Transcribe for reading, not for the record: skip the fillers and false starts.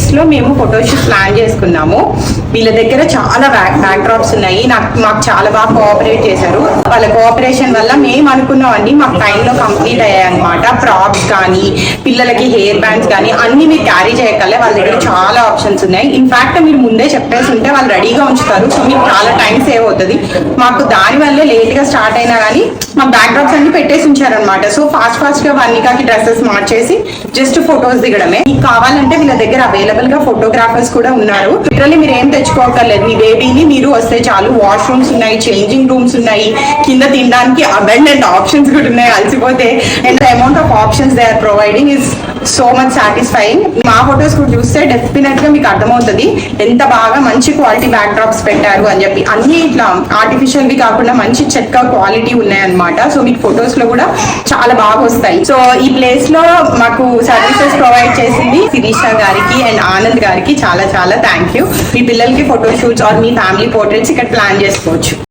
Kids లో మేము photoshoot plan చేసుకున్నాము. వీళ్ళ దగ్గర చాలా బ్యాక్ డ్రాప్స్ ఉన్నాయి. మాకు చాలా బాగా కోఆపరేట్ చేశారు. వాళ్ళ కోఆపరేషన్ వల్ల మేము అనుకున్నామండి మాకు టైంలో కంప్లీట్ అయ్యాయి అనమాట. ప్రాప్స్ కానీ పిల్లలకి హెయిర్ బ్యాండ్స్ కానీ అన్ని మీరు క్యారీ చేయగలే. వాళ్ళ దగ్గర చాలా ఆప్షన్స్ ఉన్నాయి. ఇన్ఫాక్ట్ మీరు ముందే చెప్పేసి ఉంటే వాళ్ళు రెడీగా ఉంచుతారు. సో మీకు చాలా టైం సేవ్ అవుతుంది. మాకు దానివల్లే లేట్ గా స్టార్ట్ అయినా కానీ మా బ్యాక్ డ్రాప్స్ అన్ని పెట్టేసి ఉంచారనమాట. సో ఫాస్ట్ గా వన్నికాకి డ్రెస్సెస్ మార్చేసి జస్ట్ ఫొటోస్ దిగడమే. మీకు కావాలంటే వీళ్ళ దగ్గర అవైలబుల్ గా ఫోటోగ్రాఫర్స్ కూడా ఉన్నారు. లిటరల్లీ మీరు ఏం తెచ్చుకోకర్లేదు. మీ బేబీని మీరు వస్తే చాలు. వాష్రూమ్స్ ఉన్నాయి, చేంజింగ్ రూమ్స్ ఉన్నాయి, కింద తినడానికి అబెండెంట్ ఆప్షన్స్ కూడా ఉన్నాయి. అలసిపోతే and amount of options they are providing is so much satisfying. మా ఫొటోస్ కూడా చూస్తే డెఫినెట్ గా మీకు అర్థమవుతుంది ఎంత బాగా మంచి క్వాలిటీ బ్యాక్ డ్రాప్స్ పెట్టారు అని చెప్పి. అన్ని ఇట్లా ఆర్టిఫిషియల్ వి కాకుండా మంచి చెక్క క్వాలిటీ ఉన్నాయన్నమాట. సో మీకు ఫొటోస్ లో కూడా చాలా బాగా వస్తాయి. సో ఈ ప్లేస్ లో మాకు సర్వీసెస్ ప్రొవైడ్ చేసింది శిరీష గారికి అండ్ ఆనంద్ గారికి చాలా చాలా థ్యాంక్ యూ. మీ పిల్లలకి ఫోటోషూట్స్ ఆర్ మీ ఫ్యామిలీ పోర్ట్రేట్స్ ఇక్కడ ప్లాన్ చేసుకోవచ్చు.